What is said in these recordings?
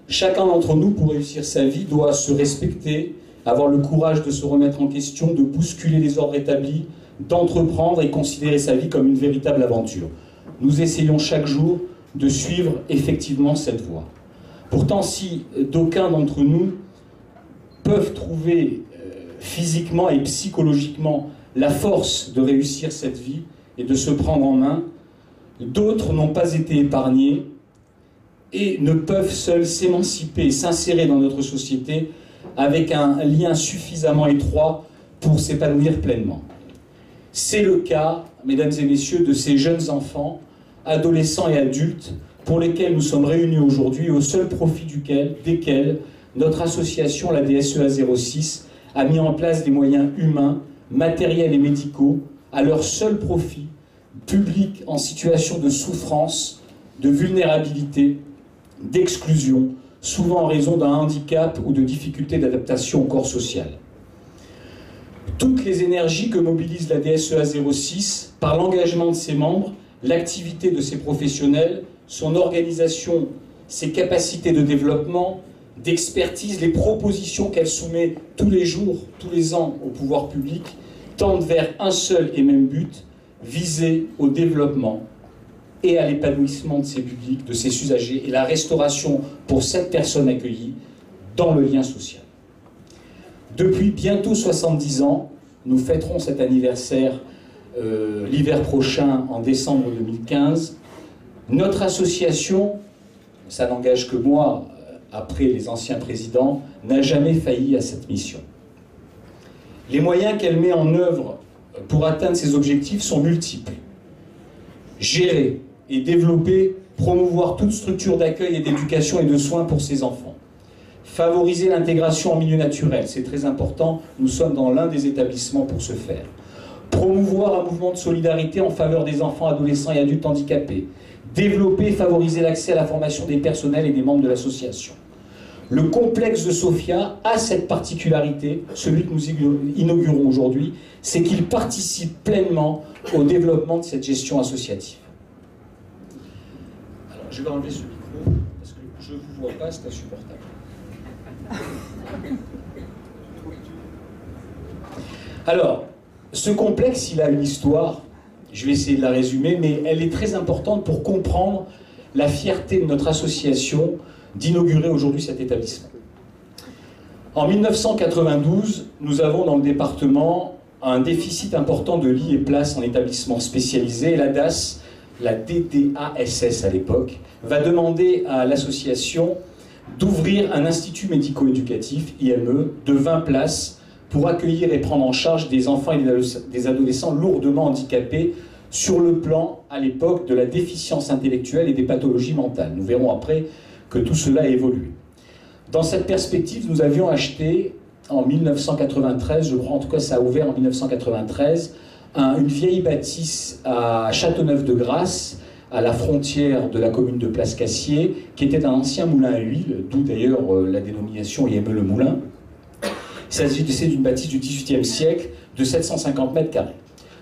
Chacun d'entre nous, pour réussir sa vie, doit se respecter, avoir le courage de se remettre en question, de bousculer les ordres établis, d'entreprendre et considérer sa vie comme une véritable aventure. Nous essayons chaque jour de suivre effectivement cette voie. Pourtant, si d'aucuns d'entre nous peuvent trouver physiquement et psychologiquement la force de réussir cette vie et de se prendre en main, d'autres n'ont pas été épargnés et ne peuvent seuls s'émanciper et s'insérer dans notre société avec un lien suffisamment étroit pour s'épanouir pleinement. C'est le cas, mesdames et messieurs, de ces jeunes enfants, adolescents et adultes pour lesquels nous sommes réunis aujourd'hui, au seul profit desquels notre association, la DSEA 06, a mis en place des moyens humains, matériels et médicaux à leur seul profit, publics en situation de souffrance, de vulnérabilité, d'exclusion, souvent en raison d'un handicap ou de difficultés d'adaptation au corps social. Toutes les énergies que mobilise la DSEA 06, par l'engagement de ses membres, l'activité de ses professionnels, son organisation, ses capacités de développement, d'expertise, les propositions qu'elle soumet tous les jours, tous les ans au pouvoir public, tendent vers un seul et même but, viser au développement et à l'épanouissement de ses publics, de ses usagers, et la restauration pour cette personne accueillie dans le lien social. Depuis bientôt 70 ans, nous fêterons cet anniversaire l'hiver prochain, en décembre 2015. Notre association, ça n'engage que moi, après les anciens présidents, n'a jamais failli à cette mission. Les moyens qu'elle met en œuvre pour atteindre ses objectifs sont multiples. Gérer et développer, promouvoir toute structure d'accueil et d'éducation et de soins pour ses enfants. Favoriser l'intégration en milieu naturel, c'est très important, nous sommes dans l'un des établissements pour ce faire. Promouvoir un mouvement de solidarité en faveur des enfants, adolescents et adultes handicapés. Développer et favoriser l'accès à la formation des personnels et des membres de l'association. Le complexe de Sofia a cette particularité, celui que nous inaugurons aujourd'hui, c'est qu'il participe pleinement au développement de cette gestion associative. Alors, je vais enlever ce micro, parce que je ne vous vois pas, c'est insupportable. Alors, ce complexe, il a une histoire, je vais essayer de la résumer, mais elle est très importante pour comprendre la fierté de notre association d'inaugurer aujourd'hui cet établissement. En 1992, nous avons dans le département un déficit important de lits et places en établissements spécialisés. La DAS, la DDASS à l'époque, va demander à l'association d'ouvrir un institut médico-éducatif, IME, de 20 places pour accueillir et prendre en charge des enfants et des adolescents lourdement handicapés sur le plan, à l'époque, de la déficience intellectuelle et des pathologies mentales. Nous verrons après que tout cela a évolué. Dans cette perspective, nous avions acheté en 1993, je crois en tout cas ça a ouvert en 1993, une vieille bâtisse à Châteauneuf-de-Grasse, à la frontière de la commune de Place-Cassier, qui était un ancien moulin à huile, d'où d'ailleurs la dénomination IME le Moulin. Il s'agissait d'une bâtisse du XVIIIe siècle de 750 mètres carrés.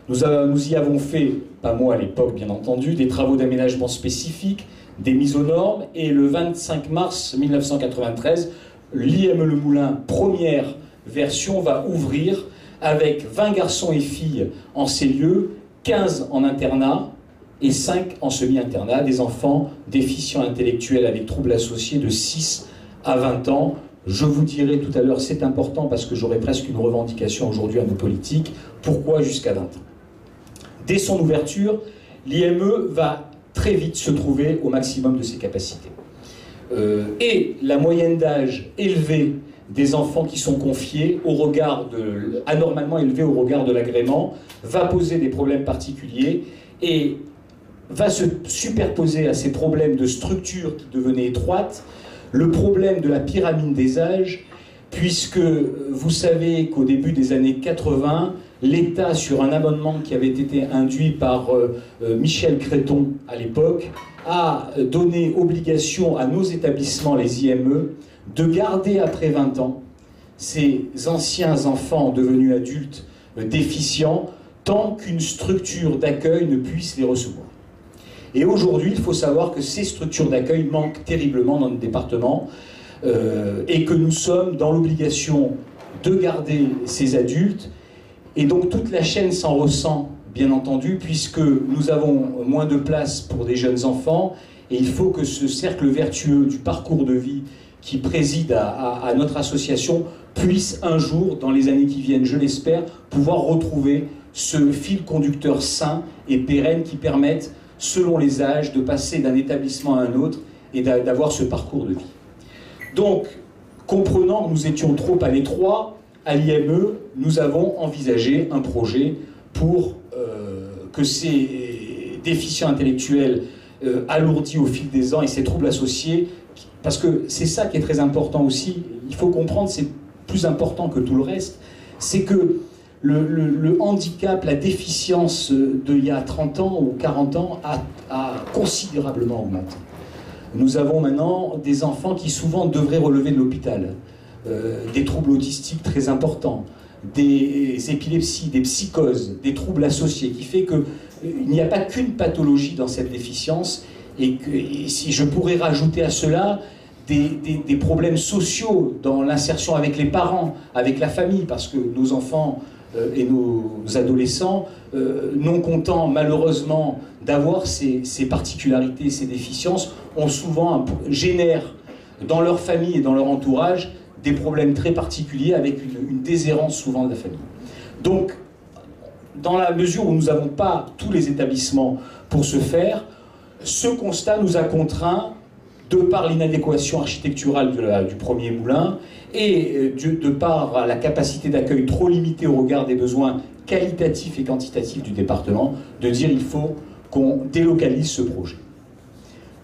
Nous y avons fait, pas moi à l'époque bien entendu, des travaux d'aménagement spécifiques, des mises aux normes, et le 25 mars 1993, l'IME Le Moulin, première version, va ouvrir avec 20 garçons et filles en ces lieux, 15 en internat et 5 en semi-internat, des enfants déficients intellectuels avec troubles associés de 6 à 20 ans. Je vous dirai tout à l'heure, c'est important parce que j'aurai presque une revendication aujourd'hui à nos politiques, pourquoi jusqu'à 20 ans. Dès son ouverture, l'IME va très vite se trouver au maximum de ses capacités. Et la moyenne d'âge élevée des enfants qui sont confiés, anormalement élevée au regard de l'agrément, va poser des problèmes particuliers et va se superposer à ces problèmes de structure qui devenaient étroites, le problème de la pyramide des âges, puisque vous savez qu'au début des années 80, l'État, sur un amendement qui avait été induit par Michel Créton à l'époque, a donné obligation à nos établissements, les IME, de garder après 20 ans ces anciens enfants devenus adultes déficients tant qu'une structure d'accueil ne puisse les recevoir. Et aujourd'hui, il faut savoir que ces structures d'accueil manquent terriblement dans notre département et que nous sommes dans l'obligation de garder ces adultes. Et donc toute la chaîne s'en ressent, bien entendu, puisque nous avons moins de place pour des jeunes enfants et il faut que ce cercle vertueux du parcours de vie qui préside à notre association puisse un jour, dans les années qui viennent, je l'espère, pouvoir retrouver ce fil conducteur sain et pérenne qui permette, selon les âges, de passer d'un établissement à un autre et d'avoir ce parcours de vie. Donc, comprenant que nous étions trop à l'étroit, à l'IME, nous avons envisagé un projet pour que ces déficients intellectuels alourdis au fil des ans et ces troubles associés, parce que c'est ça qui est très important aussi, il faut comprendre, c'est plus important que tout le reste, c'est que le handicap, la déficience d'il y a 30 ans ou 40 ans a considérablement augmenté. Nous avons maintenant des enfants qui souvent devraient relever de l'hôpital, des troubles autistiques très importants, des épilepsies, des psychoses, des troubles associés, qui fait qu'il n'y a pas qu'une pathologie dans cette déficience, et si je pourrais rajouter à cela des problèmes sociaux dans l'insertion avec les parents, avec la famille, parce que nos enfants et nos adolescents, non contents malheureusement d'avoir ces particularités, ces déficiences, génèrent dans leur famille et dans leur entourage des problèmes très particuliers avec une déshérence souvent de la famille. Donc, dans la mesure où nous n'avons pas tous les établissements pour ce faire, ce constat nous a contraints, de par l'inadéquation architecturale du premier moulin et de par la capacité d'accueil trop limitée au regard des besoins qualitatifs et quantitatifs du département, de dire il faut qu'on délocalise ce projet.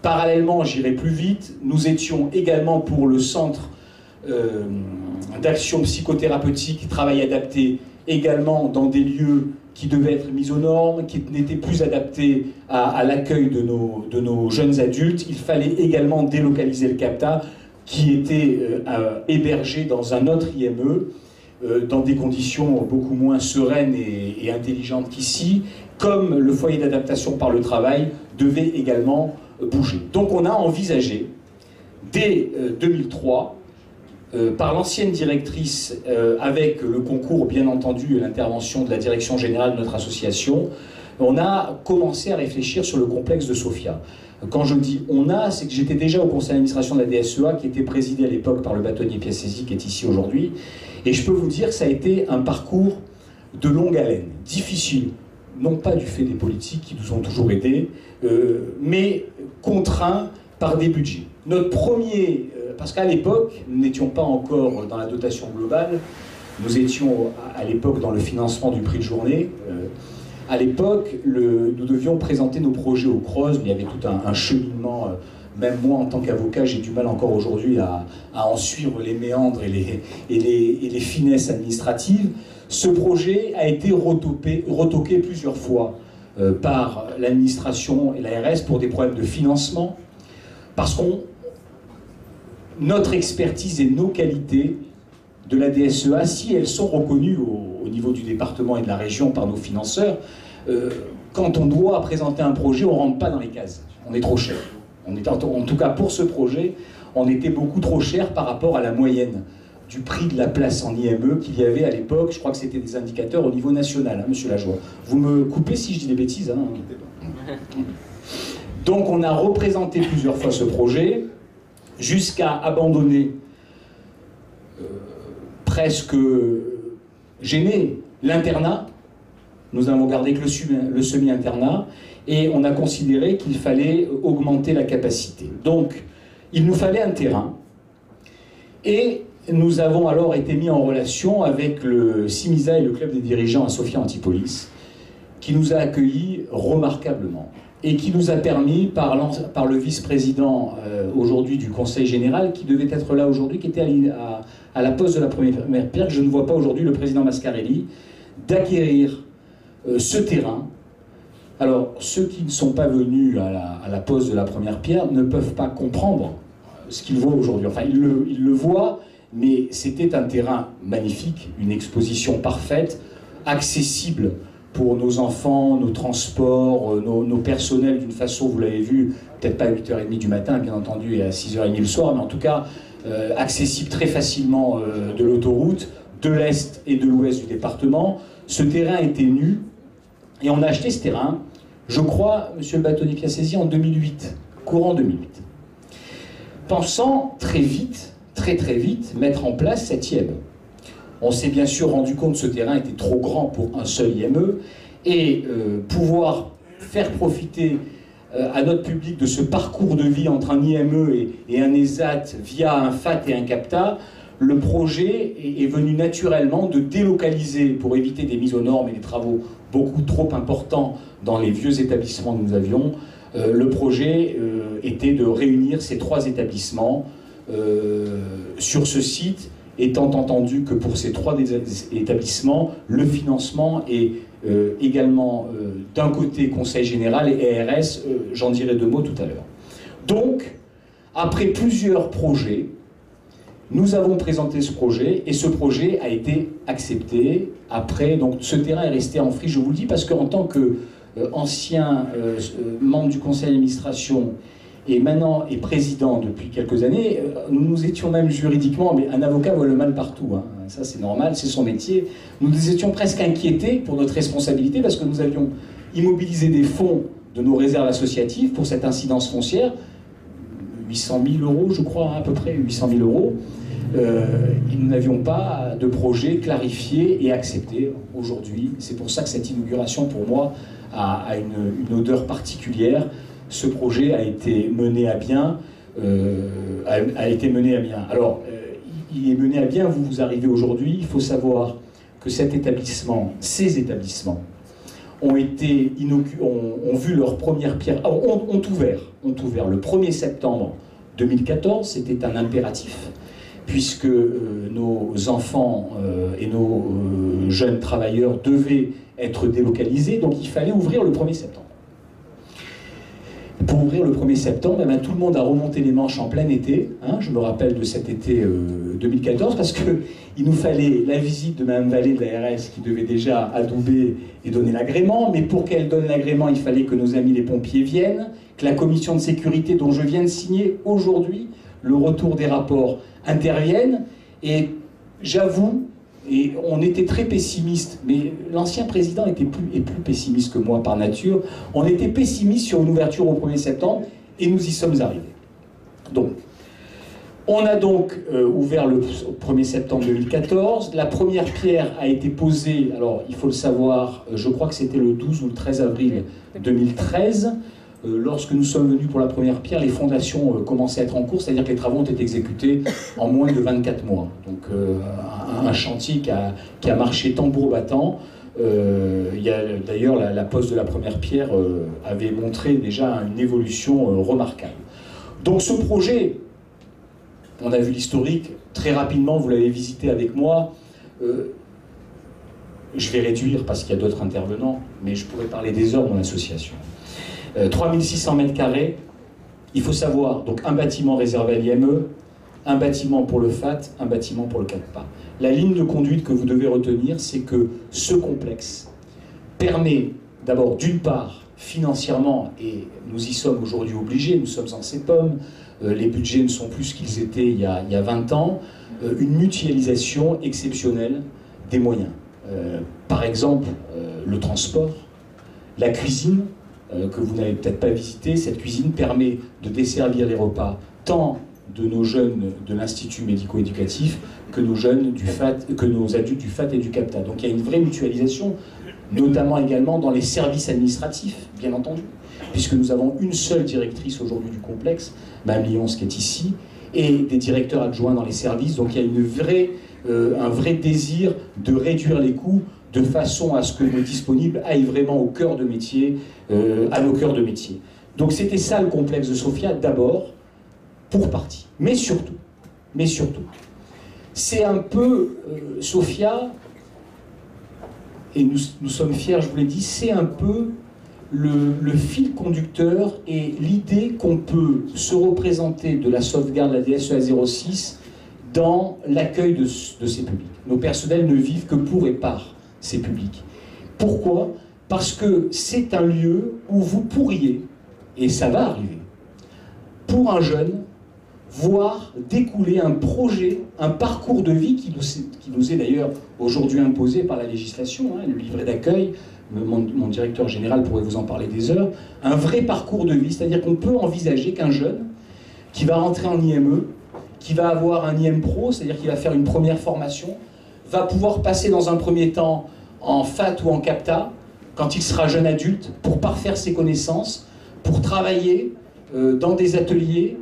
Parallèlement, j'irai plus vite, nous étions également pour le centre d'action psychothérapeutique, travail adapté, également dans des lieux qui devaient être mis aux normes, qui n'étaient plus adaptés à l'accueil de nos jeunes adultes. Il fallait également délocaliser le CAPTA, qui était hébergé dans un autre IME, dans des conditions beaucoup moins sereines et intelligentes qu'ici, comme le foyer d'adaptation par le travail devait également bouger. Donc on a envisagé, dès 2003, par l'ancienne directrice, avec le concours bien entendu et l'intervention de la direction générale de notre association, on a commencé à réfléchir sur le complexe de Sofia. Quand je dis on a, c'est que j'étais déjà au conseil d'administration de la DSEA, qui était présidé à l'époque par le bâtonnier Pierre Cézy, qui est ici aujourd'hui, et je peux vous dire que ça a été un parcours de longue haleine, difficile, non pas du fait des politiques qui nous ont toujours aidés, mais contraint par des budgets. Notre premier, parce qu'à l'époque, nous n'étions pas encore dans la dotation globale, nous étions à l'époque dans le financement du prix de journée. À l'époque, nous devions présenter nos projets au CROZ, il y avait tout un cheminement, même moi en tant qu'avocat, j'ai du mal encore aujourd'hui à en suivre les méandres et les finesses administratives. Ce projet a été retoqué plusieurs fois par l'administration et l'ARS pour des problèmes de financement, parce que notre expertise et nos qualités de la DSEA, si elles sont reconnues au niveau du département et de la région par nos financeurs, quand on doit présenter un projet, on ne rentre pas dans les cases. On est trop cher. En tout cas, pour ce projet, on était beaucoup trop cher par rapport à la moyenne du prix de la place en IME qu'il y avait à l'époque. Je crois que c'était des indicateurs au niveau national, hein, monsieur Lajoie. Vous me coupez si je dis des bêtises, hein. Donc on a représenté plusieurs fois ce projet, jusqu'à abandonner presque gêné l'internat. Nous n'avons gardé que le semi-internat et on a considéré qu'il fallait augmenter la capacité. Donc il nous fallait un terrain et nous avons alors été mis en relation avec le CIMISA et le club des dirigeants à Sofia Antipolis, qui nous a accueillis remarquablement et qui nous a permis, par le vice-président aujourd'hui du Conseil Général, qui devait être là aujourd'hui, qui était à la pose de la première pierre, que je ne vois pas aujourd'hui, le président Mascarelli, d'acquérir ce terrain. Alors, ceux qui ne sont pas venus à la pose de la première pierre ne peuvent pas comprendre ce qu'ils voient aujourd'hui. Enfin, ils le voient, mais c'était un terrain magnifique, une exposition parfaite, accessible pour nos enfants, nos transports, nos personnels d'une façon, vous l'avez vu, peut-être pas à 8h30 du matin, bien entendu, et à 6h30 le soir, mais en tout cas accessible très facilement de l'autoroute, de l'est et de l'ouest du département. Ce terrain était nu, et on a acheté ce terrain, je crois, monsieur le bâtonnier Piassesi, en 2008, courant 2008. Pensant très vite, très vite, mettre en place cette IME. On s'est bien sûr rendu compte que ce terrain était trop grand pour un seul IME, et pouvoir faire profiter à notre public de ce parcours de vie entre un IME et un ESAT via un FAT et un CAPTA, le projet est venu naturellement de délocaliser, pour éviter des mises aux normes et des travaux beaucoup trop importants dans les vieux établissements que nous avions. Le projet était de réunir ces 3 établissements sur ce site, étant entendu que pour ces 3 établissements, le financement est également d'un côté Conseil Général et ARS, j'en dirai 2 mots tout à l'heure. Donc, après plusieurs projets, nous avons présenté ce projet et ce projet a été accepté. Après, donc ce terrain est resté en friche, je vous le dis, parce qu'en tant qu'ancien membre du conseil d'administration et maintenant est président depuis quelques années, nous étions même juridiquement, mais un avocat voit le mal partout, hein. Ça c'est normal, c'est son métier. Nous étions presque inquiétés pour notre responsabilité parce que nous avions immobilisé des fonds de nos réserves associatives pour cette incidence foncière, 800 000 euros je crois, hein, à peu près 800 000 euros. Et nous n'avions pas de projet clarifié et accepté aujourd'hui. C'est pour ça que cette inauguration pour moi a une odeur particulière. Ce projet a été mené à bien. Alors, il est mené à bien, vous arrivez aujourd'hui. Il faut savoir que cet établissement, ces établissements, ont vu leur première pierre, ont ouvert le 1er septembre 2014, c'était un impératif, puisque nos enfants et nos jeunes travailleurs devaient être délocalisés, donc il fallait ouvrir le 1er septembre. Pour ouvrir le 1er septembre, eh bien, tout le monde a remonté les manches en plein été, hein, je me rappelle de cet été 2014, parce qu'il nous fallait la visite de Mme Vallée de l'ARS qui devait déjà adouber et donner l'agrément, mais pour qu'elle donne l'agrément, il fallait que nos amis les pompiers viennent, que la commission de sécurité dont je viens de signer aujourd'hui le retour des rapports intervienne, et j'avoue, et on était très pessimiste, mais l'ancien président est plus pessimiste que moi par nature, on était pessimiste sur une ouverture au 1er septembre, et nous y sommes arrivés. Donc, on a donc ouvert le 1er septembre 2014, la première pierre a été posée, alors il faut le savoir, je crois que c'était le 12 ou le 13 avril 2013, lorsque nous sommes venus pour la première pierre, les fondations commençaient à être en cours, c'est-à-dire que les travaux ont été exécutés en moins de 24 mois. Donc un chantier qui a marché tambour battant. D'ailleurs, la pose de la première pierre avait montré déjà une évolution remarquable. Donc ce projet, on a vu l'historique, très rapidement, vous l'avez visité avec moi. Je vais réduire parce qu'il y a d'autres intervenants, mais je pourrais parler des heures de mon association. 3600 mètres carrés, il faut savoir, donc un bâtiment réservé à l'IME, un bâtiment pour le FAT, un bâtiment pour le CAPTA. La ligne de conduite que vous devez retenir, c'est que ce complexe permet d'abord, d'une part, financièrement, et nous y sommes aujourd'hui obligés, nous sommes en CEPOM, les budgets ne sont plus ce qu'ils étaient il y a 20 ans, une mutualisation exceptionnelle des moyens. Par exemple, le transport, la cuisine, que vous n'avez peut-être pas visité, cette cuisine permet de desservir les repas tant de nos jeunes de l'Institut médico-éducatif que nos jeunes du FAT, que nos adultes du FAT et du CAPTA. Donc il y a une vraie mutualisation, notamment également dans les services administratifs, bien entendu, puisque nous avons une seule directrice aujourd'hui du complexe, Mme Lyons qui est ici, et des directeurs adjoints dans les services. Donc il y a un vrai désir de réduire les coûts de façon à ce que nos disponibles aillent vraiment au cœur de métier, à nos cœurs de métier. Donc c'était ça le complexe de Sophia, d'abord, pour partie. Mais surtout, c'est un peu, Sophia, et nous sommes fiers, je vous l'ai dit, c'est un peu le fil conducteur et l'idée qu'on peut se représenter de la sauvegarde de la DSEA 06 dans l'accueil de ces publics. Nos personnels ne vivent que pour et par ces publics. Pourquoi ? parce que c'est un lieu où vous pourriez, et ça va arriver, pour un jeune, voir découler un projet, un parcours de vie qui nous est d'ailleurs aujourd'hui imposé par la législation, hein, le livret d'accueil, mon directeur général pourrait vous en parler des heures, un vrai parcours de vie, c'est-à-dire qu'on peut envisager qu'un jeune qui va rentrer en IME, qui va avoir un IM Pro, c'est-à-dire qu'il va faire une première formation, va pouvoir passer dans un premier temps en FAT ou en CAPTA, quand il sera jeune adulte, pour parfaire ses connaissances, pour travailler dans des ateliers,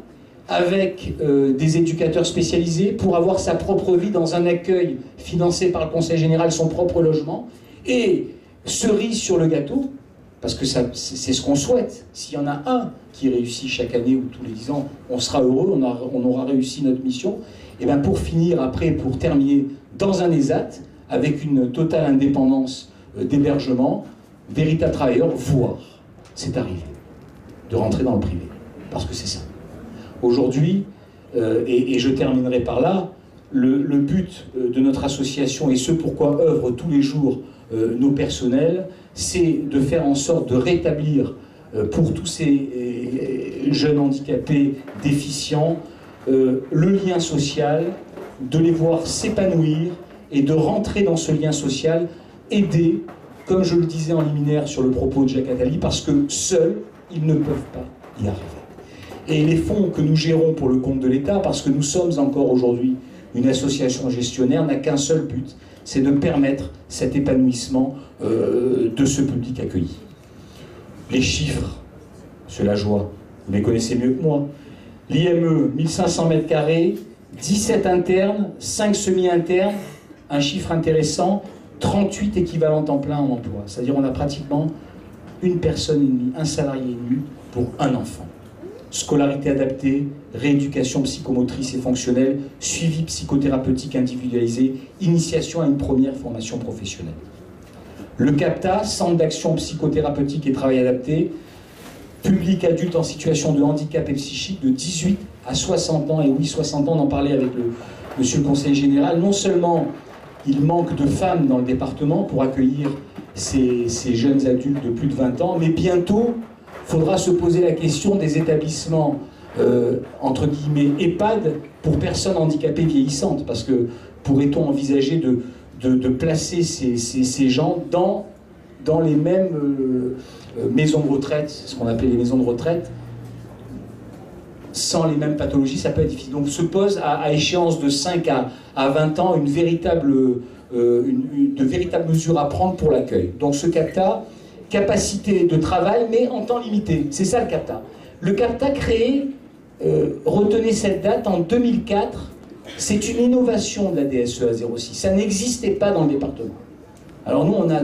avec des éducateurs spécialisés, pour avoir sa propre vie dans un accueil financé par le Conseil général, son propre logement, et cerise sur le gâteau, parce que c'est ce qu'on souhaite. S'il y en a un qui réussit chaque année ou tous les 10 ans, on sera heureux, on aura réussi notre mission. Et bien pour finir, après, pour terminer dans un ESAT, avec une totale indépendance d'hébergement, véritable travailleur, voire, c'est arrivé, de rentrer dans le privé. Parce que c'est ça. Aujourd'hui, et je terminerai par là, le but de notre association et ce pourquoi œuvrent tous les jours nos personnels, c'est de faire en sorte de rétablir pour tous ces jeunes handicapés déficients le lien social, de les voir s'épanouir et de rentrer dans ce lien social, aider, comme je le disais en liminaire sur le propos de Jacques Attali, parce que seuls, ils ne peuvent pas y arriver. Et les fonds que nous gérons pour le compte de l'État, parce que nous sommes encore aujourd'hui une association gestionnaire, n'a qu'un seul but, c'est de permettre cet épanouissement de ce public accueilli. Les chiffres, monsieur Lajoie, vous les connaissez mieux que moi. L'IME, 1500 mètres carrés, 17 internes, 5 semi-internes, un chiffre intéressant, 38 équivalents temps plein en emploi. C'est-à-dire on a pratiquement une personne et demie, un salarié et demi pour un enfant. Scolarité adaptée, rééducation psychomotrice et fonctionnelle, suivi psychothérapeutique individualisé, initiation à une première formation professionnelle. Le CAPTA, Centre d'action psychothérapeutique et travail adapté, public adulte en situation de handicap et psychique de 18 à 60 ans, et oui, 60 ans, on en parlait avec monsieur le conseiller général, non seulement il manque de femmes dans le département pour accueillir ces jeunes adultes de plus de 20 ans, mais bientôt, il faudra se poser la question des établissements, entre guillemets, EHPAD pour personnes handicapées vieillissantes, parce que pourrait-on envisager de placer ces gens dans les mêmes maisons de retraite, ce qu'on appelle les maisons de retraite, sans les mêmes pathologies, ça peut être difficile. Donc se pose à échéance de 5 à 20 ans de véritables mesures à prendre pour l'accueil. Donc ce CAPTA, capacité de travail, mais en temps limité. C'est ça le CAPTA. Le CAPTA créé, retenez cette date, en 2004, c'est une innovation de la DSEA 06. Ça n'existait pas dans le département. Alors nous, on a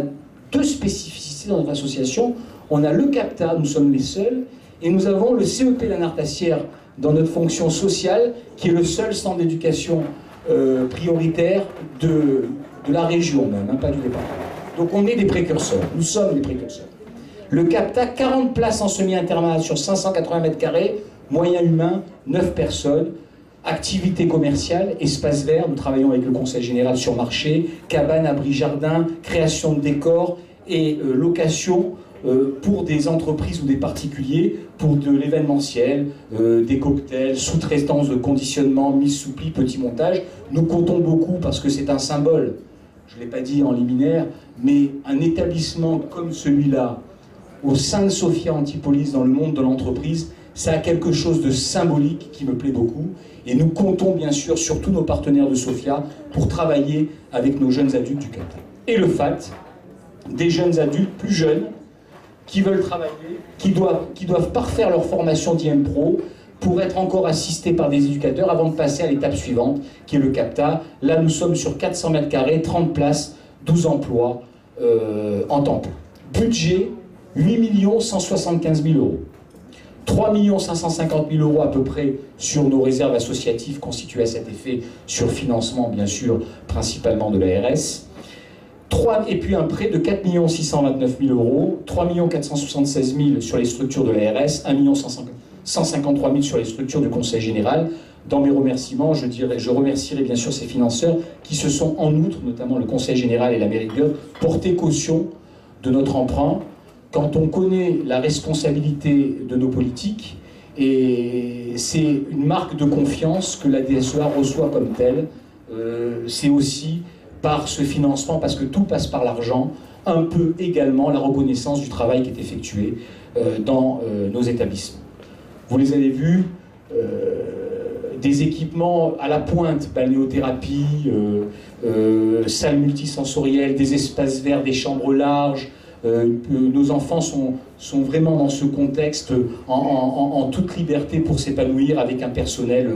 deux spécificités dans notre association. On a le CAPTA, nous sommes les seuls, et nous avons le CEP Lanard-Tassière dans notre fonction sociale, qui est le seul centre d'éducation prioritaire de la région même, hein, pas du département. Donc on est des précurseurs, nous sommes des précurseurs. Le CAPTA, 40 places en semi-internat sur 580 mètres carrés, moyens humains, 9 personnes, activité commerciale, espace vert, nous travaillons avec le Conseil général sur marché, cabane, abri, jardin, création de décors et location pour des entreprises ou des particuliers, pour de l'événementiel, des cocktails, sous-traitance de conditionnement, mise sous pli, petit montage. Nous comptons beaucoup parce que c'est un symbole, je ne l'ai pas dit en liminaire, mais un établissement comme celui-là, au sein de Sophia Antipolis, dans le monde de l'entreprise, ça a quelque chose de symbolique qui me plaît beaucoup. Et nous comptons bien sûr sur tous nos partenaires de Sophia pour travailler avec nos jeunes adultes du CAPTA. Et le FAT, des jeunes adultes plus jeunes qui veulent travailler, qui doivent parfaire leur formation d'IM Pro pour être encore assistés par des éducateurs avant de passer à l'étape suivante, qui est le CAPTA. Là, nous sommes sur 400 mètres carrés, 30 places, 12 emplois en temps plein. Budget, 8 175 000 euros. 3 550 000 euros à peu près sur nos réserves associatives constituées à cet effet, sur financement bien sûr, principalement de l'ARS. Et puis un prêt de 4 629 000 euros, 3 476 000 sur les structures de l'ARS, 1 153 000 sur les structures du Conseil général. Dans mes remerciements, je remercierai bien sûr ces financeurs qui se sont en outre, notamment le Conseil général et la mairie de Gueule, porté caution de notre emprunt, quand on connaît la responsabilité de nos politiques, et c'est une marque de confiance que la DSEA reçoit comme telle. C'est aussi par ce financement, parce que tout passe par l'argent, un peu également la reconnaissance du travail qui est effectué dans nos établissements. Vous les avez vus, des équipements à la pointe, balnéothérapie, salles multisensorielles, des espaces verts, des chambres larges. Nos enfants sont vraiment dans ce contexte en toute liberté pour s'épanouir avec un personnel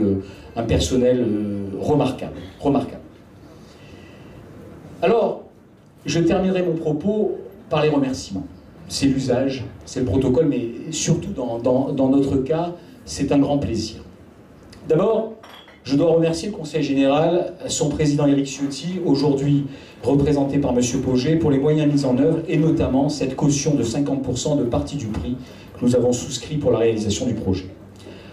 remarquable. Alors, je terminerai mon propos par les remerciements. C'est l'usage, c'est le protocole, mais surtout dans notre cas, c'est un grand plaisir. D'abord, je dois remercier le Conseil général, son président Éric Ciotti, aujourd'hui représenté par M. Pauget, pour les moyens mis en œuvre, et notamment cette caution de 50% de partie du prix que nous avons souscrit pour la réalisation du projet.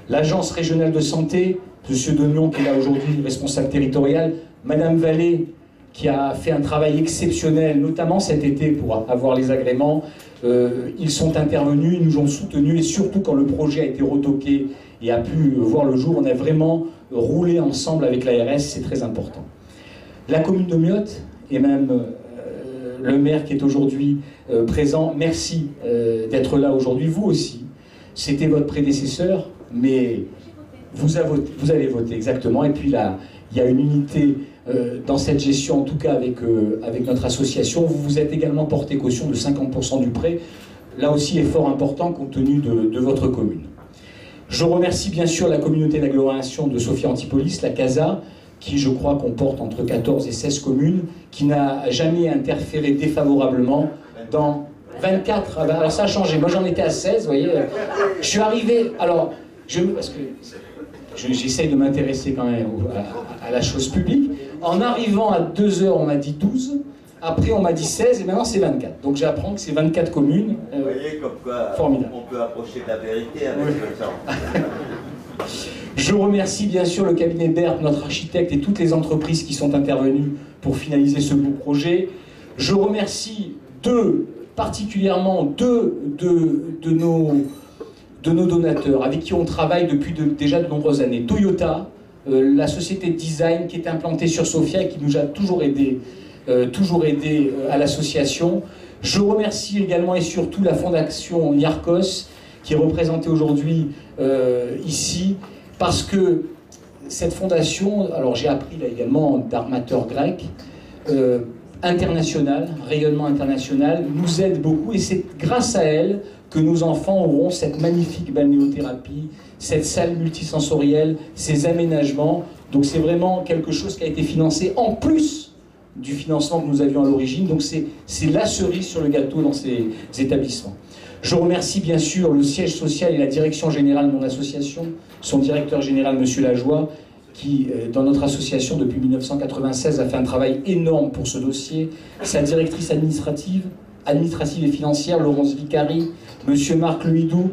L'Agence régionale de santé, M. Dognon, qui est là aujourd'hui, responsable territorial, Mme Vallée, qui a fait un travail exceptionnel, notamment cet été pour avoir les agréments. Ils sont intervenus, ils nous ont soutenus, et surtout quand le projet a été retoqué et a pu voir le jour, on a vraiment roulé ensemble avec l'ARS, c'est très important. La commune de Myotte, et même le maire qui est aujourd'hui présent, merci d'être là aujourd'hui, vous aussi. C'était votre prédécesseur, mais vous allez voter, exactement. Et puis là, il y a une unité dans cette gestion, en tout cas avec notre association. Vous vous êtes également porté caution de 50% du prêt. Là aussi, effort important compte tenu de votre commune. Je remercie bien sûr la communauté d'agglomération de Sophia Antipolis, la CASA, qui je crois comporte entre 14 et 16 communes, qui n'a jamais interféré défavorablement dans 24. Alors ça a changé, moi j'en étais à 16, vous voyez. Je suis arrivé, alors, parce que j'essaye de m'intéresser quand même à la chose publique. En arrivant à 2 heures, on m'a dit 12. Après, on m'a dit 16 et maintenant c'est 24. Donc j'apprends que c'est 24 communes. Vous voyez comme quoi formidable. On peut approcher de la vérité avec le temps. Je remercie bien sûr le cabinet Berthe, notre architecte, et toutes les entreprises qui sont intervenues pour finaliser ce beau projet. Je remercie particulièrement deux de nos donateurs avec qui on travaille depuis déjà de nombreuses années. Toyota, la société de design qui est implantée sur Sophia et qui nous a toujours aidé à l'association. Je remercie également et surtout la fondation Niarchos qui est représentée aujourd'hui ici, parce que cette fondation, alors j'ai appris là également d'armateurs grecs, international, rayonnement international, nous aide beaucoup, et c'est grâce à elle que nos enfants auront cette magnifique balnéothérapie, cette salle multisensorielle, ces aménagements. Donc c'est vraiment quelque chose qui a été financé en plus du financement que nous avions à l'origine. Donc c'est la cerise sur le gâteau dans ces établissements. Je remercie bien sûr le siège social et la direction générale de mon association, son directeur général, M. Lajoie, qui, dans notre association depuis 1996, a fait un travail énorme pour ce dossier, sa directrice administrative et financière, Laurence Vicari, M. Marc Louidou,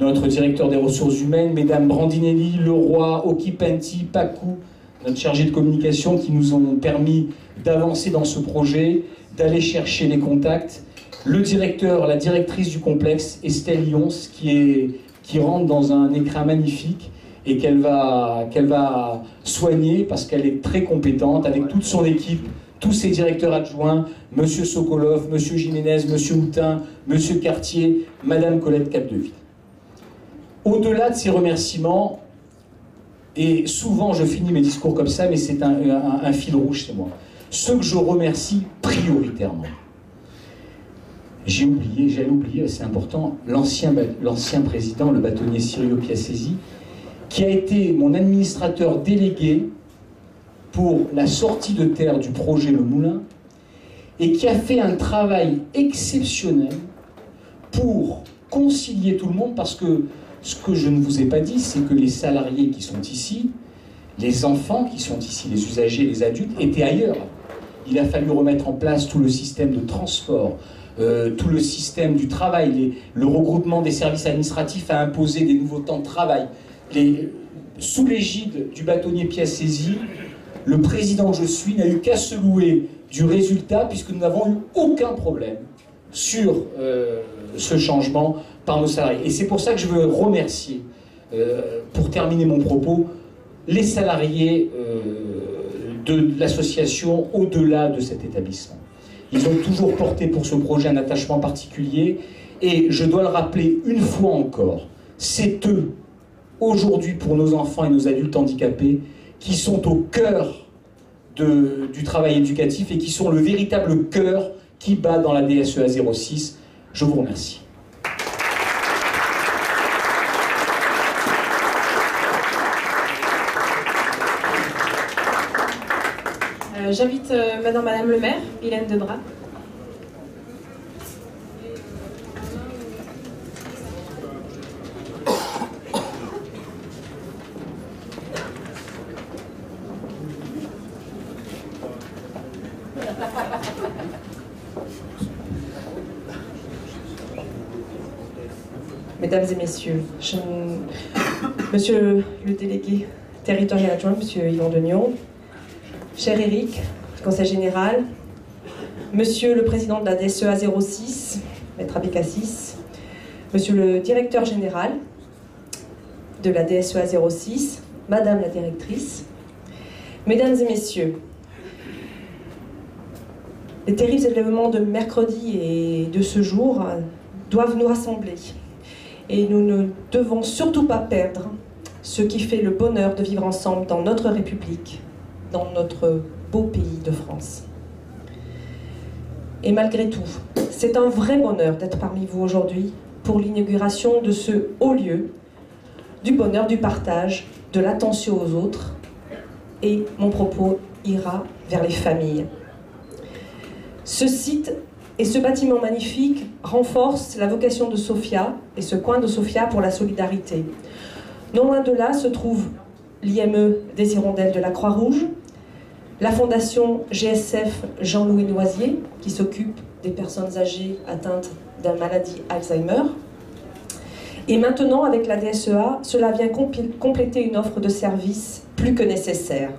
notre directeur des ressources humaines, Mesdames Brandinelli, Leroy, Okipenti, Pacou, notre chargé de communication, qui nous ont permis d'avancer dans ce projet, d'aller chercher les contacts, le directeur, la directrice du complexe, Estelle Lyons, qui rentre dans un écrin magnifique et qu'elle va soigner parce qu'elle est très compétente avec toute son équipe, tous ses directeurs adjoints, M. Sokolov, M. Jiménez, M. Houtin, M. Cartier, Mme Colette Capdeville. Au-delà de ces remerciements, et souvent je finis mes discours comme ça, mais c'est un fil rouge chez moi, ceux que je remercie prioritairement. J'allais oublier, c'est important, l'ancien président, le bâtonnier Cyrio Piassesi, qui a été mon administrateur délégué pour la sortie de terre du projet Le Moulin, et qui a fait un travail exceptionnel pour concilier tout le monde, parce que ce que je ne vous ai pas dit, c'est que les salariés qui sont ici, les enfants qui sont ici, les usagers, les adultes, étaient ailleurs. Il a fallu remettre en place tout le système de transport, tout le système du travail, le regroupement des services administratifs a imposé des nouveaux temps de travail. Sous l'égide du bâtonnier Piassesi, le président que je suis n'a eu qu'à se louer du résultat, puisque nous n'avons eu aucun problème sur ce changement par nos salariés. Et c'est pour ça que je veux remercier, pour terminer mon propos, les salariés de l'association au-delà de cet établissement. Ils ont toujours porté pour ce projet un attachement particulier et je dois le rappeler une fois encore, c'est eux, aujourd'hui pour nos enfants et nos adultes handicapés, qui sont au cœur du travail éducatif et qui sont le véritable cœur qui bat dans la DSEA 06. Je vous remercie. J'invite Madame le maire, Hélène Debras. Mesdames et messieurs, monsieur le délégué territorial adjoint, monsieur Yvan Degnon, cher Éric, conseil général, monsieur le président de la DSEA 06, maître Abécassis, monsieur le directeur général de la DSEA 06, madame la directrice, mesdames et messieurs, les terribles événements de mercredi et de ce jour doivent nous rassembler. Et nous ne devons surtout pas perdre ce qui fait le bonheur de vivre ensemble dans notre République, dans notre beau pays de France. Et malgré tout, c'est un vrai bonheur d'être parmi vous aujourd'hui pour l'inauguration de ce haut lieu du bonheur, du partage, de l'attention aux autres. Et mon propos ira vers les familles. Ce site et ce bâtiment magnifique renforce la vocation de Sophia et ce coin de Sophia pour la solidarité. Non loin de là se trouve l'IME des Hirondelles de la Croix-Rouge, la fondation GSF Jean-Louis Noisier, qui s'occupe des personnes âgées atteintes de la maladie Alzheimer. Et maintenant, avec la DSEA, cela vient compléter une offre de services plus que nécessaire.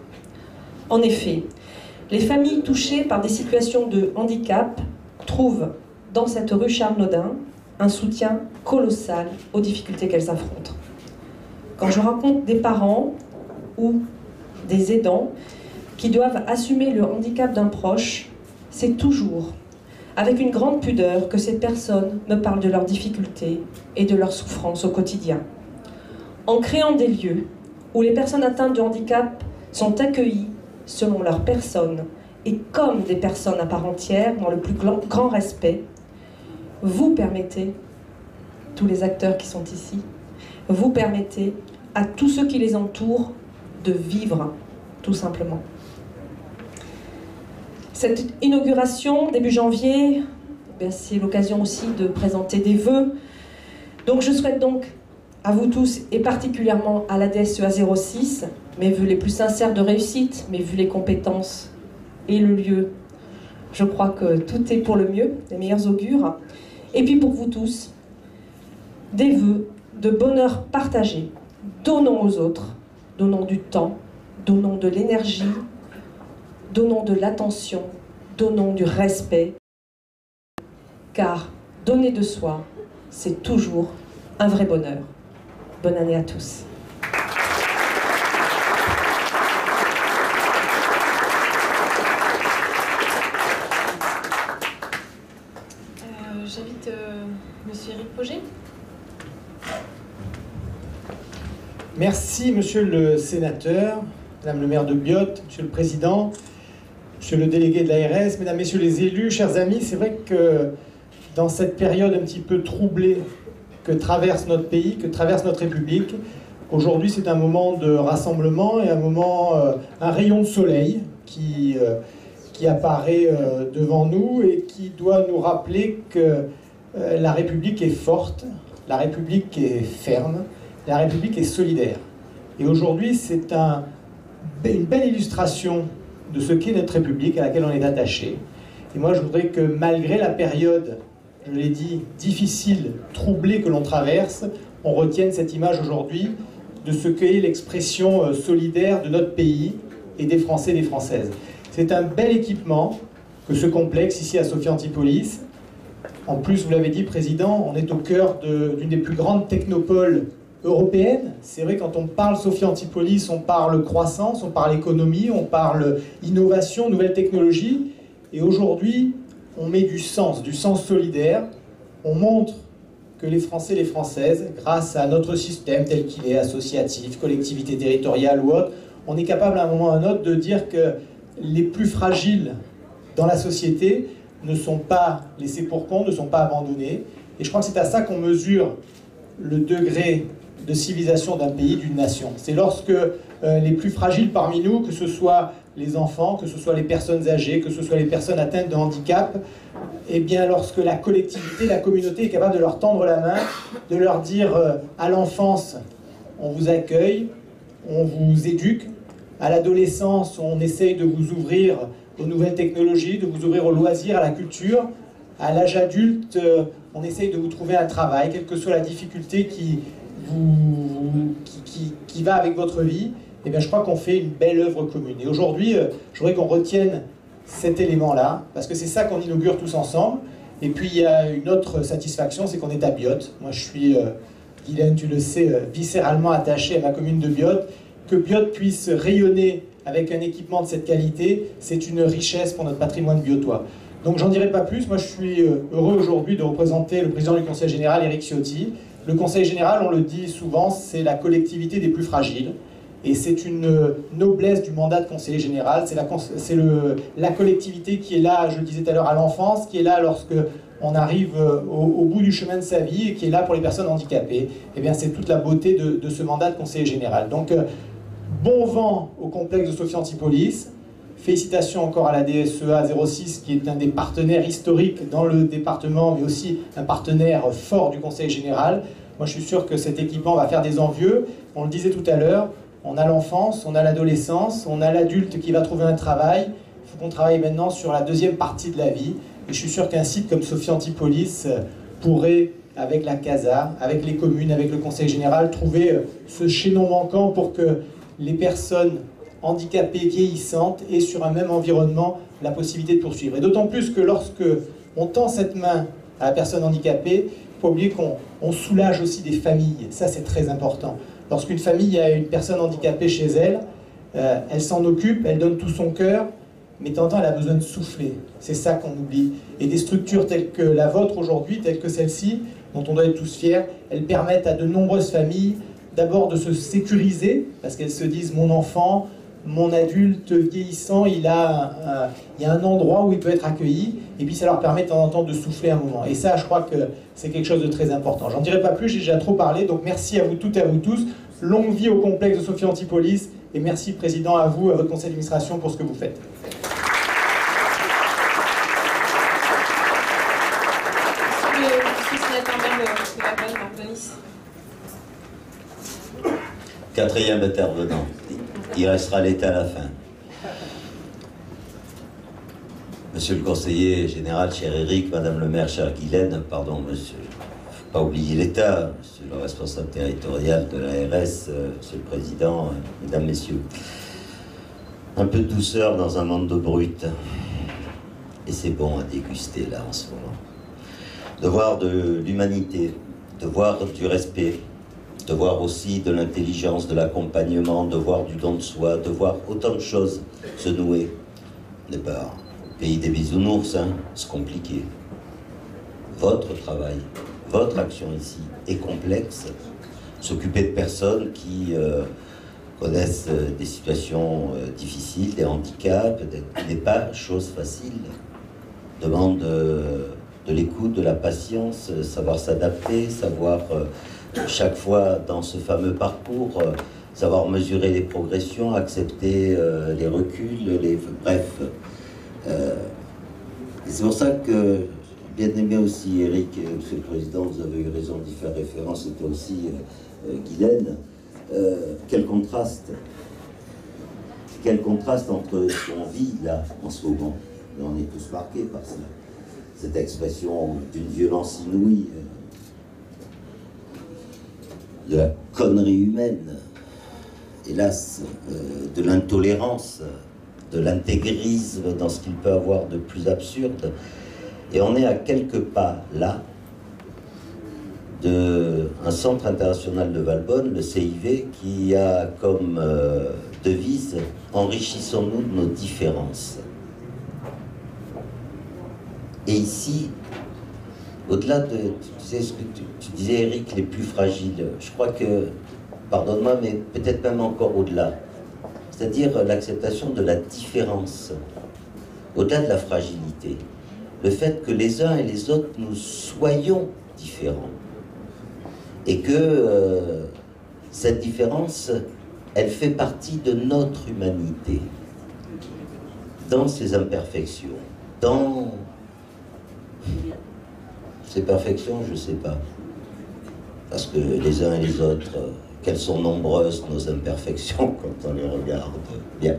En effet, les familles touchées par des situations de handicap trouvent dans cette rue Charles-Naudin un soutien colossal aux difficultés qu'elles affrontent. Quand je rencontre des parents ou des aidants qui doivent assumer le handicap d'un proche, c'est toujours avec une grande pudeur que ces personnes me parlent de leurs difficultés et de leurs souffrances au quotidien. En créant des lieux où les personnes atteintes de handicap sont accueillies selon leur personne et comme des personnes à part entière, dans le plus grand respect, vous permettez, tous les acteurs qui sont ici, vous permettez à tous ceux qui les entourent de vivre, tout simplement. Cette inauguration, début janvier, c'est l'occasion aussi de présenter des vœux. Donc je souhaite donc à vous tous, et particulièrement à la DSEA 06, mes vœux les plus sincères de réussite, mes vœux les compétences et le lieu. Je crois que tout est pour le mieux, les meilleurs augures. Et puis pour vous tous, des vœux de bonheur partagé. Donnons aux autres, donnons du temps, donnons de l'énergie, donnons de l'attention, donnons du respect. Car donner de soi, c'est toujours un vrai bonheur. Bonne année à tous. J'invite monsieur Éric Pauget. Merci monsieur le sénateur, madame le maire de Biot, monsieur le président, monsieur le délégué de l'ARS, mesdames, messieurs les élus, chers amis. C'est vrai que dans cette période un petit peu troublée que traverse notre pays, que traverse notre République, aujourd'hui c'est un moment de rassemblement et un moment, un rayon de soleil qui apparaît devant nous et qui doit nous rappeler que la République est forte, la République est ferme, la République est solidaire. Et aujourd'hui, c'est une belle illustration de ce qu'est notre République, à laquelle on est attaché. Et moi, je voudrais que malgré la période, je l'ai dit, difficile, troublée que l'on traverse, on retienne cette image aujourd'hui de ce qu'est l'expression solidaire de notre pays et des Français et des Françaises. C'est un bel équipement que ce complexe ici à Sophia Antipolis. En plus, vous l'avez dit, Président, on est au cœur d'une des plus grandes technopoles européennes. C'est vrai, quand on parle Sophia Antipolis, on parle croissance, on parle économie, on parle innovation, nouvelles technologies. Et aujourd'hui, on met du sens solidaire. On montre que les Français et les Françaises, grâce à notre système tel qu'il est, associatif, collectivité territoriale ou autre, on est capable à un moment ou à un autre de dire que les plus fragiles dans la société ne sont pas laissés pour compte, ne sont pas abandonnés. Et je crois que c'est à ça qu'on mesure le degré de civilisation d'un pays, d'une nation. C'est lorsque les plus fragiles parmi nous, que ce soit les enfants, que ce soit les personnes âgées, que ce soit les personnes atteintes de handicap, et bien lorsque la collectivité, la communauté est capable de leur tendre la main, de leur dire à l'enfance, on vous accueille, on vous éduque, à l'adolescence, on essaye de vous ouvrir aux nouvelles technologies, de vous ouvrir aux loisirs, à la culture, à l'âge adulte, on essaye de vous trouver un travail, quelle que soit la difficulté qui va avec votre vie. Eh bien, je crois qu'on fait une belle œuvre commune. Et aujourd'hui, je voudrais qu'on retienne cet élément-là, parce que c'est ça qu'on inaugure tous ensemble. Et puis, il y a une autre satisfaction, c'est qu'on est à Biot. Moi, je suis, Guylaine, tu le sais, viscéralement attaché à ma commune de Biot. Que Biot puisse rayonner avec un équipement de cette qualité, c'est une richesse pour notre patrimoine biotois. Donc, j'en dirai pas plus. Moi, je suis heureux aujourd'hui de représenter le président du Conseil général, Éric Ciotti. Le Conseil général, on le dit souvent, c'est la collectivité des plus fragiles. Et c'est une noblesse du mandat de conseiller général, c'est la collectivité qui est là, je le disais tout à l'heure, à l'enfance, qui est là lorsque on arrive au bout du chemin de sa vie et qui est là pour les personnes handicapées. Eh bien, c'est toute la beauté de ce mandat de conseiller général. Donc, bon vent au complexe de Sophia Antipolis. Félicitations encore à la DSEA 06, qui est un des partenaires historiques dans le département, mais aussi un partenaire fort du conseil général. Moi, je suis sûr que cet équipement va faire des envieux. On le disait tout à l'heure, on a l'enfance, on a l'adolescence, on a l'adulte qui va trouver un travail. Il faut qu'on travaille maintenant sur la deuxième partie de la vie. Et je suis sûr qu'un site comme Sophia Antipolis pourrait, avec la CASA, avec les communes, avec le conseil général, trouver ce chaînon manquant pour que les personnes handicapées, vieillissantes, aient sur un même environnement la possibilité de poursuivre. Et d'autant plus que lorsque on tend cette main à la personne handicapée, il ne faut pas oublier qu'on soulage aussi des familles. Ça, c'est très important. Lorsqu'une famille a une personne handicapée chez elle, elle s'en occupe, elle donne tout son cœur, mais de temps en temps, elle a besoin de souffler. C'est ça qu'on oublie. Et des structures telles que la vôtre aujourd'hui, telles que celle-ci, dont on doit être tous fiers, elles permettent à de nombreuses familles d'abord de se sécuriser, parce qu'elles se disent « mon enfant, mon adulte vieillissant, il y a un endroit où il peut être accueilli », et puis ça leur permet de temps en temps de souffler un moment. Et ça, je crois que c'est quelque chose de très important. J'en dirai pas plus, j'ai déjà trop parlé, donc merci à vous toutes et à vous tous. Longue vie au complexe de Sophia Antipolis, et merci, Président, à vous, à votre conseil d'administration pour ce que vous faites. Quatrième intervenant. Il restera l'État à la fin. Monsieur le conseiller général, cher Éric, Madame le maire, chère Guylaine, pardon, monsieur, il ne faut pas oublier l'État, monsieur le responsable territorial de l'ARS, monsieur le président, mesdames, messieurs. Un peu de douceur dans un monde de brut. Et c'est bon à déguster là en ce moment. De voir de l'humanité, de voir du respect, de voir aussi de l'intelligence, de l'accompagnement, de voir du don de soi, de voir autant de choses se nouer. On n'est pas au pays des bisounours, hein, c'est compliqué. Votre travail, votre action ici est complexe. S'occuper de personnes qui connaissent des situations difficiles, des handicaps, n'est pas chose facile. Demande de l'écoute, de la patience, savoir s'adapter, savoir chaque fois dans ce fameux parcours, savoir mesurer les progressions, accepter les reculs, bref. C'est pour ça que j'ai bien aimé aussi, Éric, Monsieur le Président, vous avez eu raison d'y faire référence, c'était aussi Guylaine. Quel contraste entre ce qu'on vit là en ce moment. On est tous marqués par ça. Cette expression d'une violence inouïe, de la connerie humaine, hélas, de l'intolérance, de l'intégrisme dans ce qu'il peut avoir de plus absurde. Et on est à quelques pas là d'un centre international de Valbonne, le CIV, qui a comme devise « Enrichissons-nous de nos différences ». Et ici, au-delà de, tu sais ce que tu disais, Eric, les plus fragiles, je crois que, pardonne-moi, mais peut-être même encore au-delà, c'est-à-dire l'acceptation de la différence, au-delà de la fragilité, le fait que les uns et les autres, nous soyons différents, et que cette différence, elle fait partie de notre humanité, dans ses imperfections, dans ses perfections, je ne sais pas, parce que les uns et les autres, qu'elles sont nombreuses nos imperfections quand on les regarde, bien,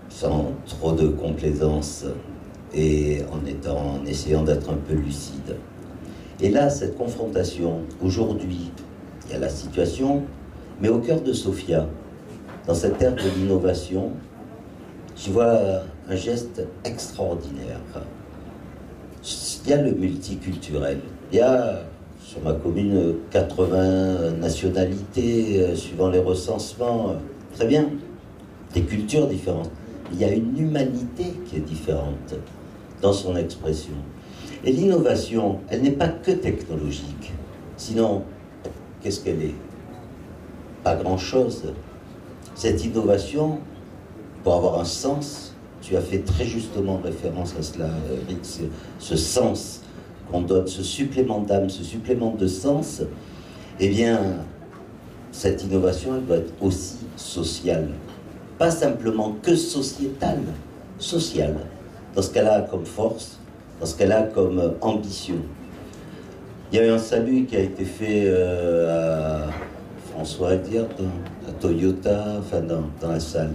sans trop de complaisance et en essayant d'être un peu lucide. Et là, cette confrontation, aujourd'hui, il y a la situation, mais au cœur de Sofia, dans cette ère de l'innovation, je vois un geste extraordinaire. Il y a le multiculturel, il y a sur ma commune 80 nationalités suivant les recensements, très bien, des cultures différentes. Il y a une humanité qui est différente dans son expression. Et l'innovation, elle n'est pas que technologique. Sinon, qu'est-ce qu'elle est? Pas grand-chose. Cette innovation, pour avoir un sens, tu as fait très justement référence à cela, Eric, ce sens qu'on donne, ce supplément d'âme, ce supplément de sens, eh bien, cette innovation, elle doit être aussi sociale. Pas simplement que sociétale, sociale, dans ce qu'elle a comme force, dans ce qu'elle a comme ambition. Il y a eu un salut qui a été fait à François Adier, à Toyota, enfin dans la salle.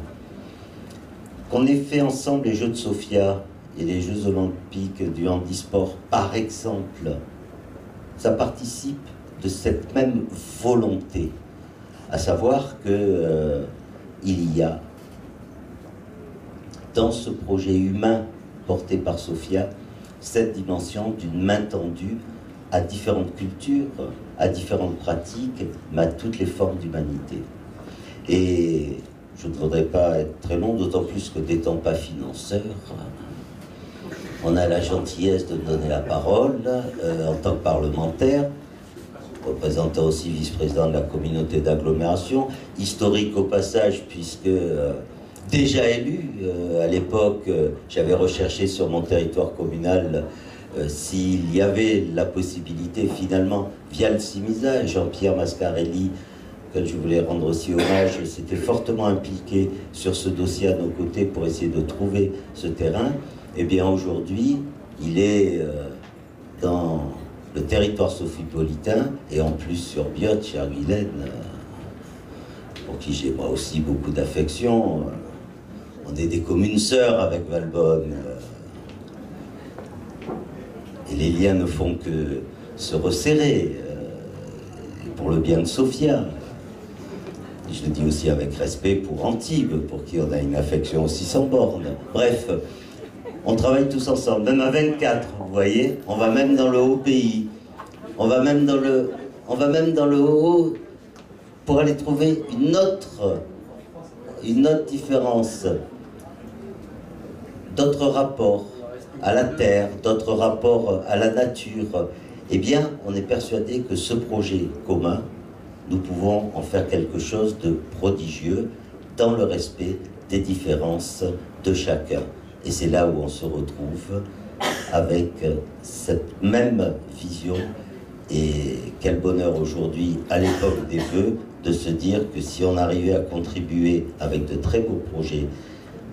Qu'on ait fait ensemble les Jeux de Sofia et les Jeux Olympiques du handisport, par exemple, ça participe de cette même volonté, à savoir que il y a dans ce projet humain porté par Sofia cette dimension d'une main tendue à différentes cultures, à différentes pratiques, mais à toutes les formes d'humanité. Et je ne voudrais pas être très long, d'autant plus que n'étant pas financeur, on a la gentillesse de me donner la parole en tant que parlementaire, représentant aussi vice-président de la communauté d'agglomération, historique au passage, puisque déjà élu, à l'époque, j'avais recherché sur mon territoire communal s'il y avait la possibilité finalement, via le CIMISA, et Jean-Pierre Mascarelli, que je voulais rendre aussi hommage, s'était fortement impliqué sur ce dossier à nos côtés pour essayer de trouver ce terrain. Eh bien aujourd'hui, il est dans le territoire sophipolitain et en plus sur Biot, chère Guylaine, pour qui j'ai moi aussi beaucoup d'affection. On est des communes sœurs avec Valbonne. Et les liens ne font que se resserrer, pour le bien de Sofia. Et je le dis aussi avec respect pour Antibes, pour qui on a une affection aussi sans borne. Bref, on travaille tous ensemble, même à 24, vous voyez. On va même dans le haut pays. On va même dans le haut pour aller trouver une autre différence, d'autres rapports à la terre, d'autres rapports à la nature. Eh bien, on est persuadé que ce projet commun, nous pouvons en faire quelque chose de prodigieux dans le respect des différences de chacun. Et c'est là où on se retrouve avec cette même vision. Et quel bonheur aujourd'hui, à l'époque des vœux, de se dire que si on arrivait à contribuer avec de très beaux projets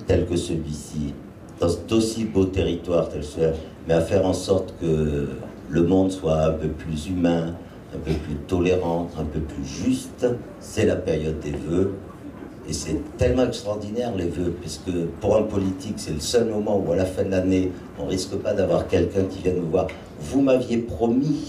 tels que celui-ci, dans d'aussi beaux territoires tels que mais à faire en sorte que le monde soit un peu plus humain, un peu plus tolérant, un peu plus juste, c'est la période des vœux. Et c'est tellement extraordinaire les vœux, puisque pour un politique, c'est le seul moment où à la fin de l'année, on risque pas d'avoir quelqu'un qui vient nous voir. Vous m'aviez promis,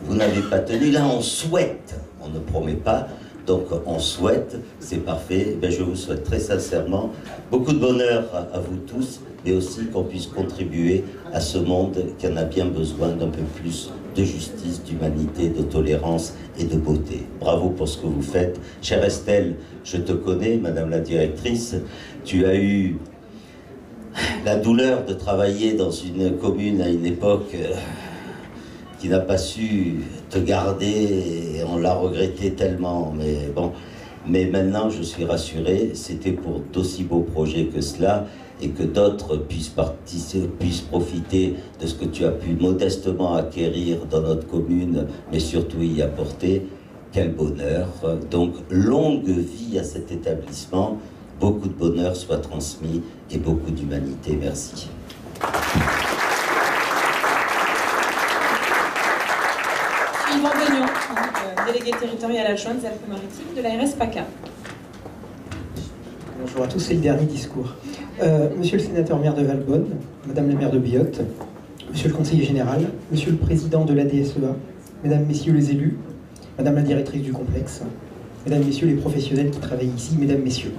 vous n'avez pas tenu. Là, on souhaite, on ne promet pas. Donc on souhaite, c'est parfait, je vous souhaite très sincèrement beaucoup de bonheur à vous tous, mais aussi qu'on puisse contribuer à ce monde qui en a bien besoin d'un peu plus de justice, d'humanité, de tolérance et de beauté. Bravo pour ce que vous faites. Chère Estelle, je te connais, Madame la directrice, tu as eu la douleur de travailler dans une commune à une époque qui n'a pas su te garder, et on l'a regretté tellement, mais bon. Mais maintenant, je suis rassuré, c'était pour d'aussi beaux projets que cela, et que d'autres puissent profiter de ce que tu as pu modestement acquérir dans notre commune, mais surtout y apporter. Quel bonheur. Donc, longue vie à cet établissement, beaucoup de bonheur soit transmis et beaucoup d'humanité. Merci. Yvan Beignon, délégué territorial adjoint des Alpes-Maritimes de l'ARS PACA. Bonjour à tous, c'est le dernier discours. Monsieur le sénateur maire de Valbonne, Madame la maire de Biote, Monsieur le conseiller général, Monsieur le président de l'ADSEA, Mesdames, Messieurs les élus, Madame la directrice du complexe, Mesdames, Messieurs les professionnels qui travaillent ici, Mesdames, Messieurs.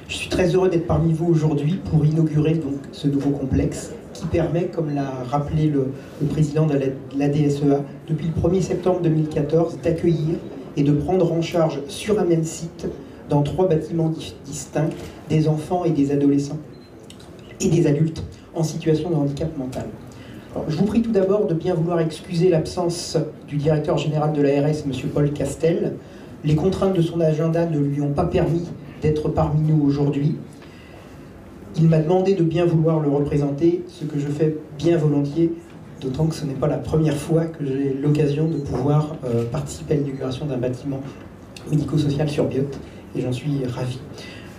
Je suis très heureux d'être parmi vous aujourd'hui pour inaugurer donc ce nouveau complexe qui permet, comme l'a rappelé le président de l'ADSEA, depuis le 1er septembre 2014, d'accueillir et de prendre en charge sur un même site, dans 3 bâtiments distincts, des enfants et des adolescents et des adultes en situation de handicap mental. Alors, je vous prie tout d'abord de bien vouloir excuser l'absence du directeur général de l'ARS, M. Paul Castel. Les contraintes de son agenda ne lui ont pas permis d'être parmi nous aujourd'hui. Il m'a demandé de bien vouloir le représenter, ce que je fais bien volontiers, d'autant que ce n'est pas la première fois que j'ai l'occasion de pouvoir participer à l'inauguration d'un bâtiment médico-social sur Biote, et j'en suis ravi.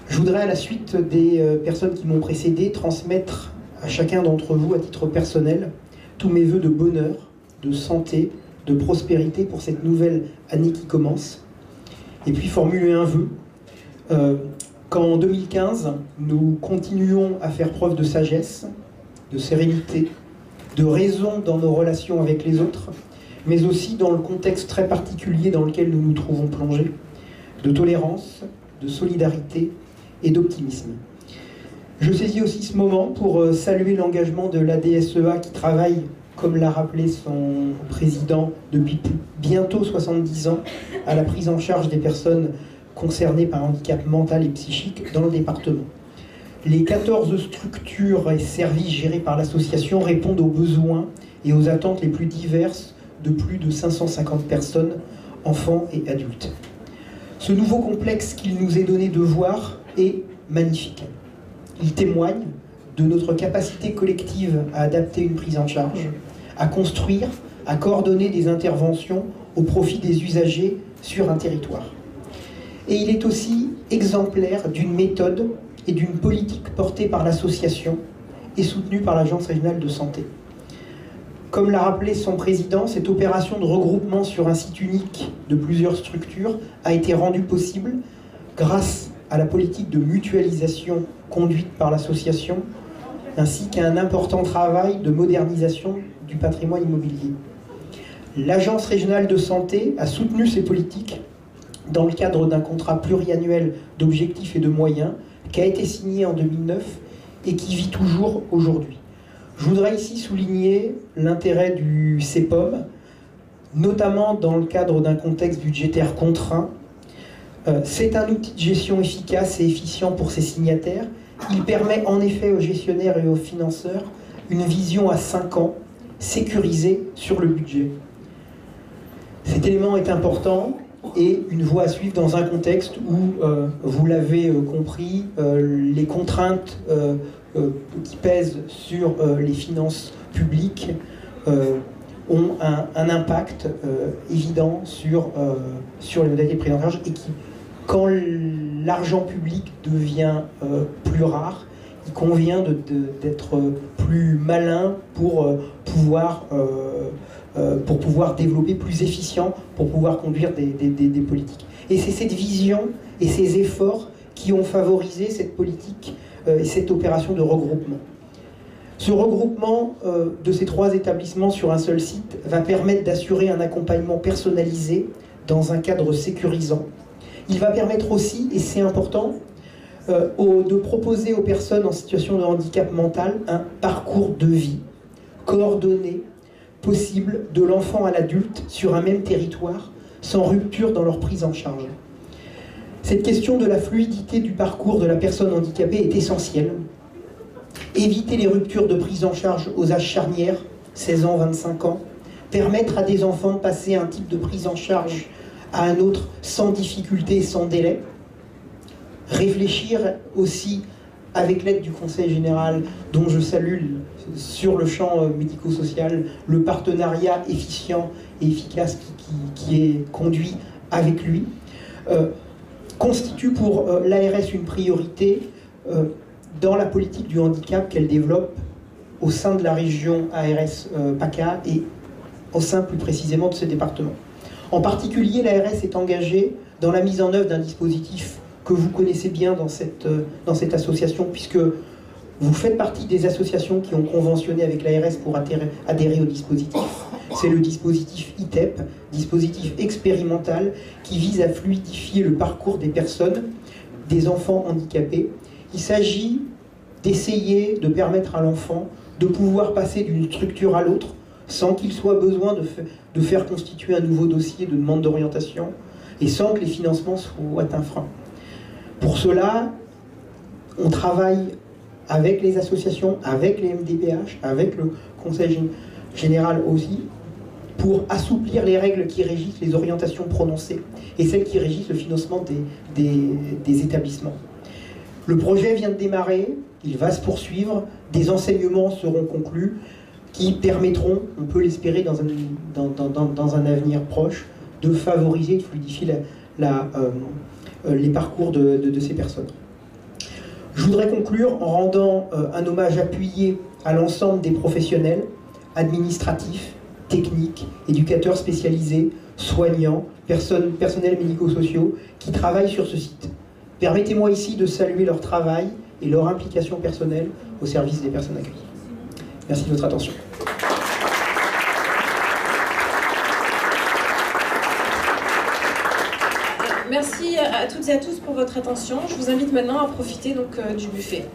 Je voudrais, à la suite des personnes qui m'ont précédé, transmettre à chacun d'entre vous, à titre personnel, tous mes vœux de bonheur, de santé, de prospérité pour cette nouvelle année qui commence. Et puis formuler un vœu, qu'en 2015, nous continuons à faire preuve de sagesse, de sérénité, de raison dans nos relations avec les autres, mais aussi dans le contexte très particulier dans lequel nous nous trouvons plongés, de tolérance, de solidarité et d'optimisme. Je saisis aussi ce moment pour saluer l'engagement de l'ADSEA qui travaille, comme l'a rappelé son président, depuis bientôt 70 ans, à la prise en charge des personnes concernées par handicap mental et psychique dans le département. Les 14 structures et services gérés par l'association répondent aux besoins et aux attentes les plus diverses de plus de 550 personnes, enfants et adultes. Ce nouveau complexe qu'il nous est donné de voir est magnifique. Il témoigne de notre capacité collective à adapter une prise en charge, à construire, à coordonner des interventions au profit des usagers sur un territoire. Et il est aussi exemplaire d'une méthode et d'une politique portée par l'association et soutenue par l'Agence régionale de santé. Comme l'a rappelé son président, cette opération de regroupement sur un site unique de plusieurs structures a été rendue possible grâce à la politique de mutualisation conduite par l'association, ainsi qu'à un important travail de modernisation du patrimoine immobilier. L'Agence régionale de santé a soutenu ces politiques dans le cadre d'un contrat pluriannuel d'objectifs et de moyens qui a été signé en 2009 et qui vit toujours aujourd'hui. Je voudrais ici souligner l'intérêt du CEPOM, notamment dans le cadre d'un contexte budgétaire contraint. C'est un outil de gestion efficace et efficient pour ses signataires. Il permet en effet aux gestionnaires et aux financeurs une vision à 5 ans, sécurisée sur le budget. Cet élément est important et une voie à suivre dans un contexte où, vous l'avez compris, les contraintes qui pèsent sur les finances publiques ont un impact évident sur les modalités de prise en charge et qui, quand l'argent public devient plus rare, il convient d'être plus malin pour pouvoir développer plus efficient, pour pouvoir conduire des politiques. Et c'est cette vision et ces efforts qui ont favorisé cette politique et cette opération de regroupement. Ce regroupement de ces 3 établissements sur un seul site va permettre d'assurer un accompagnement personnalisé dans un cadre sécurisant Il va permettre aussi, et c'est important, de proposer aux personnes en situation de handicap mental un parcours de vie coordonné, possible, de l'enfant à l'adulte sur un même territoire, sans rupture dans leur prise en charge. Cette question de la fluidité du parcours de la personne handicapée est essentielle. Éviter les ruptures de prise en charge aux âges charnières, 16 ans, 25 ans, permettre à des enfants de passer un type de prise en charge à un autre sans difficulté et sans délai. Réfléchir aussi, avec l'aide du Conseil général, dont je salue sur le champ médico-social, le partenariat efficient et efficace qui est conduit avec lui, constitue pour l'ARS une priorité dans la politique du handicap qu'elle développe au sein de la région ARS PACA et au sein plus précisément de ce département. En particulier, l'ARS est engagée dans la mise en œuvre d'un dispositif que vous connaissez bien dans cette association, puisque vous faites partie des associations qui ont conventionné avec l'ARS pour adhérer au dispositif. C'est le dispositif ITEP, dispositif expérimental, qui vise à fluidifier le parcours des personnes, des enfants handicapés. Il s'agit d'essayer de permettre à l'enfant de pouvoir passer d'une structure à l'autre sans qu'il soit besoin de faire constituer un nouveau dossier de demande d'orientation et sans que les financements soient un frein. Pour cela, on travaille avec les associations, avec les MDPH, avec le Conseil général aussi, pour assouplir les règles qui régissent les orientations prononcées et celles qui régissent le financement des établissements. Le projet vient de démarrer, il va se poursuivre, des enseignements seront conclus qui permettront, on peut l'espérer dans un avenir proche, de favoriser et de fluidifier les parcours de ces personnes. Je voudrais conclure en rendant un hommage appuyé à l'ensemble des professionnels, administratifs, techniques, éducateurs spécialisés, soignants, personnels médico-sociaux qui travaillent sur ce site. Permettez-moi ici de saluer leur travail et leur implication personnelle au service des personnes accueillies. Merci de votre attention. Merci à toutes et à tous pour votre attention. Je vous invite maintenant à profiter donc, du buffet.